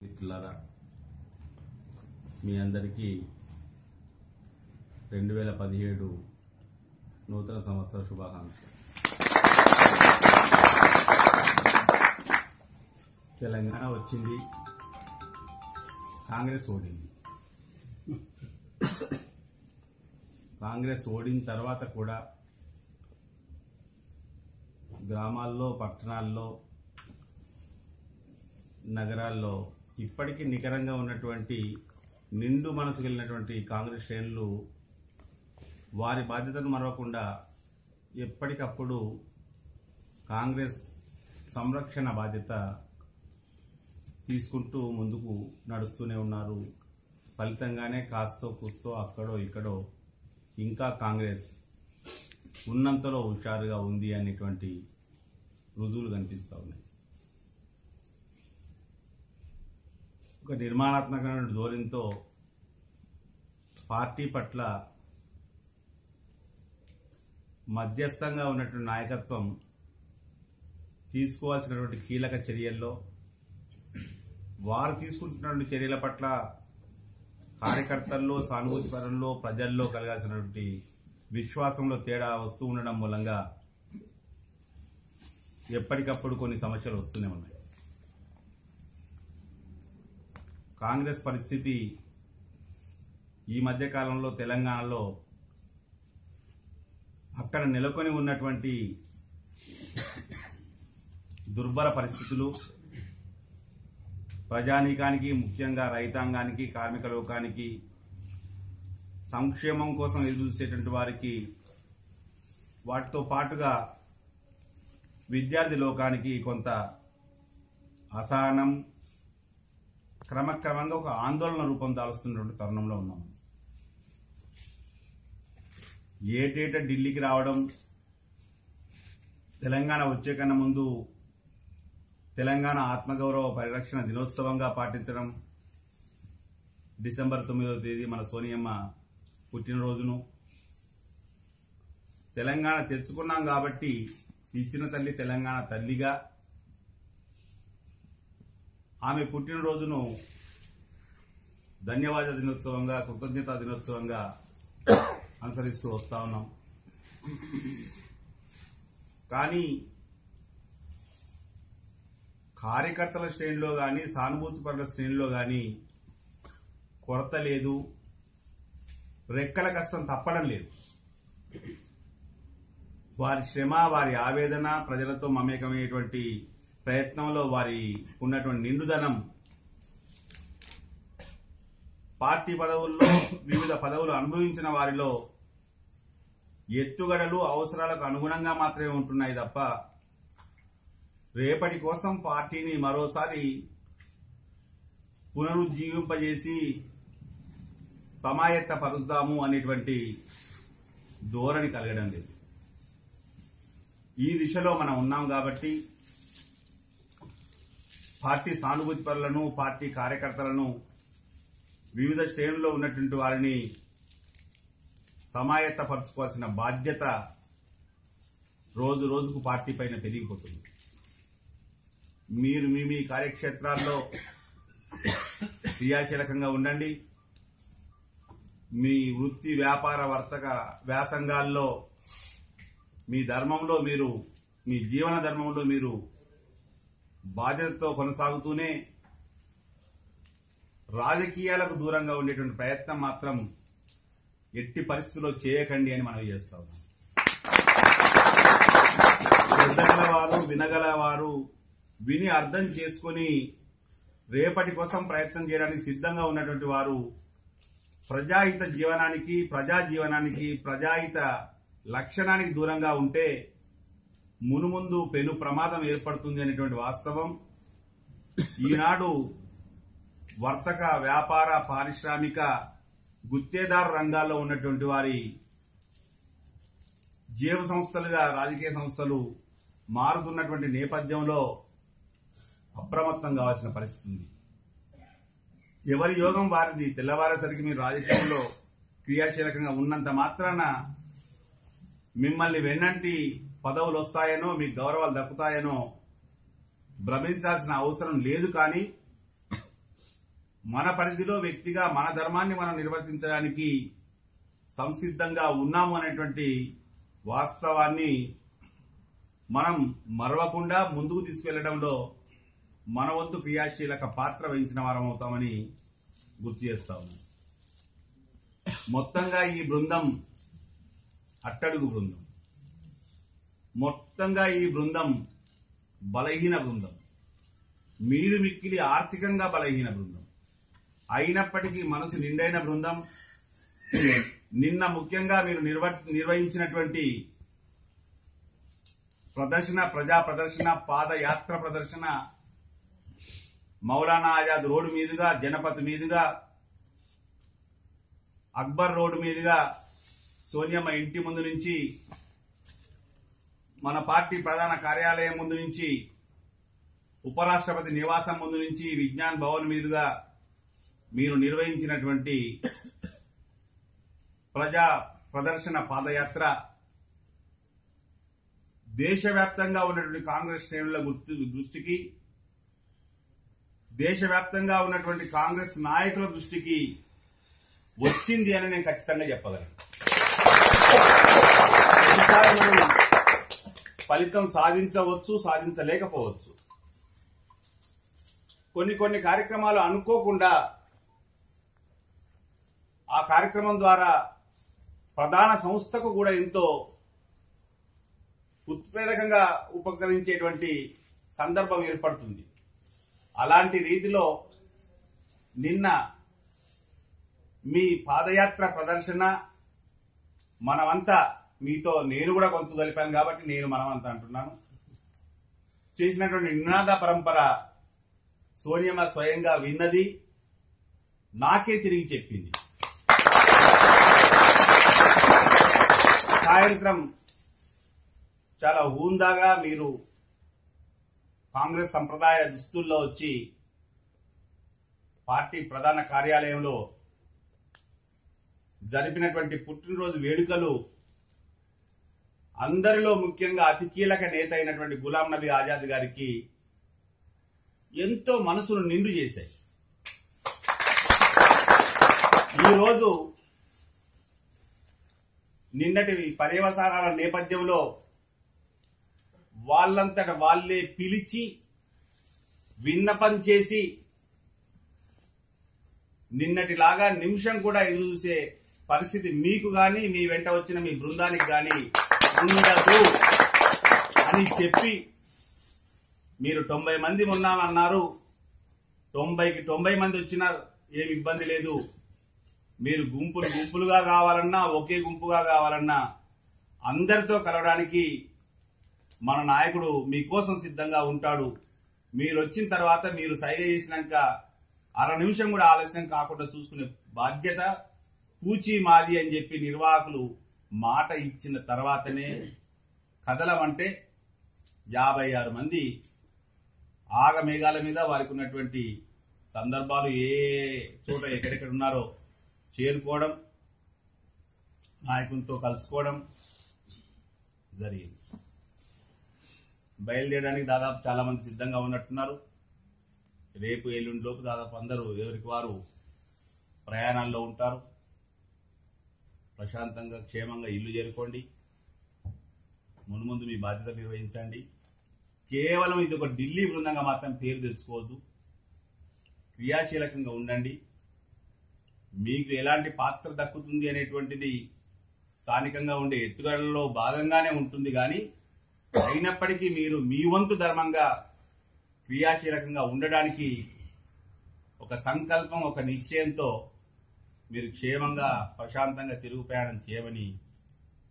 మిత్రులారా, మీ అందరికీ 2017 నూతన సంవత్సర శుభాకాంక్షలు. తెలంగాణ వచ్చింది, కాంగ్రెస్ ఓడింది. కాంగ్రెస్ ఓడిన తర్వాత కూడా గ్రామాల్లో, పట్టణాల్లో, నగరాల్లో ఇప్పటికీ నికరంగా ఉన్నటువంటి నిండు మనసు కలిగినటువంటి కాంగ్రెస్ శ్రేణులు వారి బాధ్యతను మరవకుండా ఎప్పటికప్పుడు కాంగ్రెస్ సంరక్షణ బాధ్యత తీసుకుంటూ ముందుకు నడుస్తూనే ఉన్నారు. ఫలితంగానే కాస్తో కూస్తో అక్కడో ఇక్కడో ఇంకా కాంగ్రెస్ ఉన్నంతలో హుషారుగా ఉంది అనేటువంటి రుజువులు కనిపిస్తూ ఉన్నాయి. ఒక నిర్మాణాత్మకమైన ధోరణితో పార్టీ పట్ల మధ్యస్థంగా ఉన్నటువంటి నాయకత్వం తీసుకోవాల్సినటువంటి కీలక చర్యల్లో వారు తీసుకుంటున్నటువంటి చర్యల పట్ల కార్యకర్తల్లో, సానుభూతి పరంలో, ప్రజల్లో కలగాల్సినటువంటి విశ్వాసంలో తేడా వస్తూ ఉండడం మూలంగా ఎప్పటికప్పుడు కొన్ని సమస్యలు వస్తూనే ఉన్నాయి. కాంగ్రెస్ పరిస్థితి ఈ మధ్య కాలంలో తెలంగాణలో అక్కడ నెలకొని ఉన్నటువంటి దుర్బల పరిస్థితులు ప్రజానీకానికి, ముఖ్యంగా రైతాంగానికి, కార్మిక లోకానికి, సంక్షేమం కోసం ఎదురుచూసేటువంటి వారికి, వాటితో పాటుగా విద్యార్థి లోకానికి కొంత అసహనం, క్రమక్రమంగా ఒక ఆందోళన రూపం దాలుస్తున్నటువంటి తరుణంలో ఉన్నాం. ఏటేటా ఢిల్లీకి రావడం, తెలంగాణ వచ్చే కన్నా ముందు తెలంగాణ ఆత్మగౌరవ పరిరక్షణ దినోత్సవంగా పాటించడం, డిసెంబర్ 9వ తేదీ మన సోనియమ్మ పుట్టినరోజును తెలంగాణ తెచ్చుకున్నాం కాబట్టి ఇచ్చిన తల్లి తెలంగాణ తల్లిగా ఆమె పుట్టినరోజును ధన్యవాద దినోత్సవంగా, కృతజ్ఞతా దినోత్సవంగా అనుసరిస్తూ వస్తా ఉన్నాం. కానీ కార్యకర్తల శ్రేణిలో కానీ, సానుభూతి పరుల శ్రేణిలో కానీ కొరత లేదు, రెక్కల కష్టం తప్పడం లేదు. వారి శ్రమ, వారి ఆవేదన, ప్రజలతో మమేకమయ్యేటువంటి ప్రయత్నంలో వారి ఉన్నటువంటి నిండుదనం, పార్టీ పదవుల్లో వివిధ పదవులు అనుభవించిన వారిలో ఎత్తుగడలు అవసరాలకు అనుగుణంగా మాత్రమే ఉంటున్నాయి తప్ప రేపటి కోసం పార్టీని మరోసారి పునరుజ్జీవింపజేసి సమాయత్త పరుద్దాము అనేటువంటి ధోరణి కలగడం లేదు. ఈ దిశలో మనం ఉన్నాం కాబట్టి పార్టీ సానుభూతి పరులను, పార్టీ కార్యకర్తలను, వివిధ శ్రేణుల్లో ఉన్నటువంటి వారిని సమాయత్తపరచుకోవాల్సిన బాధ్యత రోజు రోజుకు పార్టీ పైన పెరిగిపోతుంది. మీరు మీ కార్యక్షేత్రాల్లో క్రియాశీలకంగా ఉండండి. మీ వృత్తి, వ్యాపార, వర్తక వ్యాసంగాల్లో, మీ ధర్మంలో మీరు, మీ జీవన ధర్మంలో మీరు బాధ్యతతో కొనసాగుతూనే రాజకీయాలకు దూరంగా ఉండేటువంటి ప్రయత్నం మాత్రం ఎట్టి పరిస్థితుల్లో చేయకండి అని మనవి చేస్తా ఉన్నాం. శ్రద్ధగలవారు, వినగలవారు విని అర్థం చేసుకుని రేపటి కోసం ప్రయత్నం చేయడానికి సిద్ధంగా ఉన్నటువంటి వారు ప్రజాహిత జీవనానికి, ప్రజా జీవనానికి, ప్రజాహిత లక్షణానికి దూరంగా ఉంటే మునుముందు పెను ప్రమాదం ఏర్పడుతుంది అనేటువంటి వాస్తవం ఈనాడు వర్తక, వ్యాపార, పారిశ్రామిక, గుత్తేదారు రంగాల్లో ఉన్నటువంటి వారి జీవ సంస్థలుగా రాజకీయ సంస్థలు మారుతున్నటువంటి నేపథ్యంలో అప్రమత్తం కావాల్సిన పరిస్థితి ఉంది. ఎవరి యోగం వారిది. తెల్లవారేసరికి మీరు రాజకీయంలో క్రియాశీలకంగా ఉన్నంత మాత్రాన మిమ్మల్ని వెన్నంటి పదవులు వస్తాయనో, మీకు గౌరవాలు దక్కుతాయనో భ్రమించాల్సిన అవసరం లేదు. కానీ మన పరిధిలో వ్యక్తిగా మన ధర్మాన్ని మనం నిర్వర్తించడానికి సంసిద్ధంగా ఉన్నాము అనేటువంటి వాస్తవాన్ని మనం మరవకుండా ముందుకు తీసుకెళ్లడంలో మన వంతు క్రియాశీలక పాత్ర వహించిన వారం అవుతామని గుర్తు చేస్తా ఉన్నాం. మొత్తంగా ఈ బృందం అట్టడుగు బృందం, మొత్తంగా ఈ బృందం బలహీన బృందం, మీదు మిక్కిలి ఆర్థికంగా బలహీన బృందం, అయినప్పటికీ మనసు నిండైన బృందం. నిన్న ముఖ్యంగా మీరు నిర్వహించినటువంటి ప్రదర్శన, ప్రజా ప్రదర్శన, పాదయాత్ర ప్రదర్శన మౌలానా ఆజాద్ రోడ్డు మీదుగా, జనపథ్ మీదుగా, అక్బర్ రోడ్డు మీదుగా, సోనియమ్మ ఇంటి ముందు నుంచి, మన పార్టీ ప్రధాన కార్యాలయం ముందు నుంచి, ఉపరాష్ట్రపతి నివాసం ముందు నుంచి, విజ్ఞాన్ భవన్ మీదుగా మీరు నిర్వహించినటువంటి ప్రజా ప్రదర్శన పాదయాత్ర దేశవ్యాప్తంగా ఉన్నటువంటి కాంగ్రెస్ శ్రేణుల దృష్టికి, దేశవ్యాప్తంగా ఉన్నటువంటి కాంగ్రెస్ నాయకుల దృష్టికి వచ్చింది అని నేను ఖచ్చితంగా చెప్పగలను. మనం ఫలితం సాధించవచ్చు, సాధించలేకపోవచ్చు. కొన్ని కార్యక్రమాలు అనుకోకుండా ఆ కార్యక్రమం ద్వారా ప్రధాన సంస్థకు కూడా ఎంతో ఉత్ప్రేరకంగా ఉపకరించేటువంటి సందర్భం ఏర్పడుతుంది. అలాంటి రీతిలో నిన్న మీ పాదయాత్ర ప్రదర్శన మనమంతా, మీతో నేను కూడా గొంతు కలిపాను కాబట్టి నేను మనమంతా అంటున్నాను, చేసినటువంటి నినాద పరంపర సోనియమ్మ స్వయంగా విన్నది, నాకే తిరిగి చెప్పింది. సాయంత్రం చాలా హూందాగా మీరు కాంగ్రెస్ సంప్రదాయ దుస్తుల్లో వచ్చి పార్టీ ప్రధాన కార్యాలయంలో జరిపినటువంటి పుట్టినరోజు వేడుకలు అందరిలో ముఖ్యంగా అతి కీలక నేత అయినటువంటి గులాం నబీ ఆజాద్ గారికి ఎంతో మనసును నిండు చేశాయి. ఈరోజు నిన్నటి పర్యవసానాల నేపథ్యంలో వాళ్ళంతట వాళ్లే పిలిచి విన్నపం చేసి నిన్నటిలాగా నిమిషం కూడా ఎదురు చూసే పరిస్థితి మీకు గాని, మీ వెంట వచ్చిన మీ బృందానికి గాని ఉండదు అని చెప్పి, మీరు 90 మంది ఉన్నామన్నారు, 90కి 90 మంది వచ్చినా ఏమి ఇబ్బంది లేదు, మీరు గుంపులుగా కావాలన్నా, ఒకే గుంపుగా కావాలన్నా అందరితో కలవడానికి మన నాయకుడు మీకోసం సిద్ధంగా ఉంటాడు. మీరు వచ్చిన తర్వాత మీరు సైగ చేసినాక అర నిమిషం కూడా ఆలస్యం కాకుండా చూసుకునే బాధ్యత పూచి మాది అని చెప్పి నిర్వాహకులు మాట ఇచ్చిన తర్వాతనే కదలమంటే 56 మంది ఆగమేఘాల మీద వారికి ఉన్నటువంటి సందర్భాలు ఏ చోట ఎక్కడెక్కడ ఉన్నారో చేరుకోవడం, నాయకులతో కలుసుకోవడం జరిగింది. బయలుదేరడానికి దాదాపు చాలా మంది సిద్ధంగా ఉన్నట్టున్నారు. రేపు ఎల్లుండిలోపు దాదాపు అందరూ ఎవరికి వారు ప్రయాణాల్లో ఉంటారు. ప్రశాంతంగా క్షేమంగా ఇల్లు చేరుకోండి. మున్ముందు మీ బాధ్యత నిర్వహించండి. కేవలం ఇది ఒక ఢిల్లీ బృందంగా మాత్రం పేరు తెచ్చుకోవద్దు. క్రియాశీలకంగా ఉండండి. మీకు ఎలాంటి పాత్ర దక్కుతుంది అనేటువంటిది స్థానికంగా ఉండే ఎత్తుగడలలో భాగంగానే ఉంటుంది. కానీ అయినప్పటికీ మీరు మీ వంతు ధర్మంగా క్రియాశీలకంగా ఉండడానికి ఒక సంకల్పం, ఒక నిశ్చయంతో మీరు క్షేమంగా ప్రశాంతంగా తిరుగు ప్రయాణం చేయమని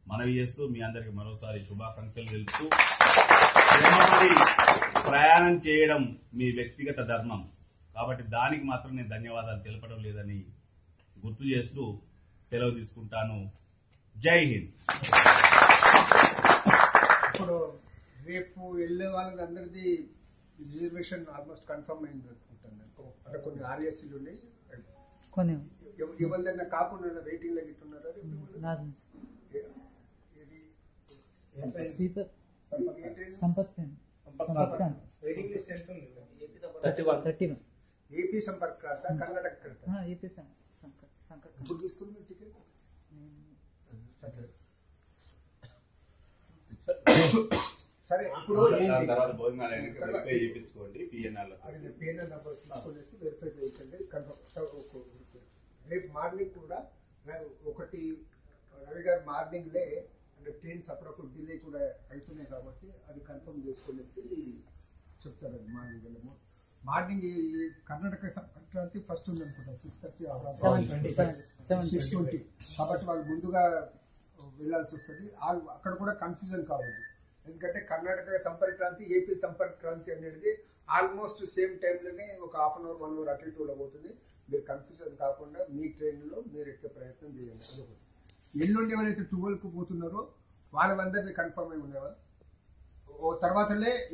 మనవి చేస్తూ మీ అందరికి మరోసారి శుభాకాంక్షలు తెలుపుతూ, ప్రయాణం చేయడం మీ వ్యక్తిగత ధర్మం కాబట్టి దానికి మాత్రం నేను ధన్యవాదాలు తెలపడం లేదని గుర్తు చేస్తూ సెలవు తీసుకుంటాను. జై హింద్. ఇప్పుడు రేపు వెళ్ళే వాళ్ళకి అందరిది రిజర్వేషన్ ఆల్మోస్ట్ కన్ఫర్మ్ అయింది అనుకుంటాను. అంటే కొన్ని ఆర్ఎస్సీలు ఉన్నాయి, కొన్ని ఎవరిదైనా కాకుండా వెయిటింగ్ లో గిట్టున్నారు. సంపత్ వెయిటింగ్ లిస్ట్ ఎంత ఉంది? 31 ఏపీ సంపర్క్ క్రాంత కర్ణాటక క్రాంత ఏపీ సంకర్ ఇప్పుడు తీసుకుని మీరు టికెట్ సరే ఇప్పుడు దాని తర్వాత భోజనాలు అయినాక వెరిఫై చేయించుకోండి పిఎన్ఆర్ పిఎన్ఆర్ నెంబర్ తీసుకునేసి వెరిఫై చేయించండి కన్ఫర్మ్. రేపు మార్నింగ్ కూడా ఒకటి రవి గారు మార్నింగ్లే అంటే ట్రైన్స్ అప్పుడప్పుడు డిలే కూడా అవుతున్నాయి కాబట్టి అది కన్ఫర్మ్ చేసుకునేసి చెప్తారండి మార్నింగ్ వెళ్ళము. మార్నింగ్ ఈ కర్ణాటక సంక్రాంతి ఫస్ట్ ఉంది అనుకుంటా 6:30 6:20 కాబట్టి వాళ్ళు ముందుగా వెళ్ళాల్సి వస్తుంది. అక్కడ కూడా కన్ఫ్యూజన్ కావద్దు, ఎందుకంటే కర్ణాటక సంపర్క్ క్రాంతి ఏపీ సంపర్క్ క్రాంతి అనేది ఆల్మోస్ట్ సేమ్ టైంలోనే ఒక హాఫ్ అన్ అవర్ 1 అవర్ అటు ఇటులో పోతుంది. మీరు కన్ఫ్యూజన్ కాకుండా మీ ట్రైన్లో మీరు ఎక్కే ప్రయత్నం చేయండి. అదొకటి. ఎల్లుండి ఎవరైతే 12కు పోతున్నారో వాళ్ళందరినీ కన్ఫర్మ్ అయి ఉండేవాళ్ళు తర్వాతలే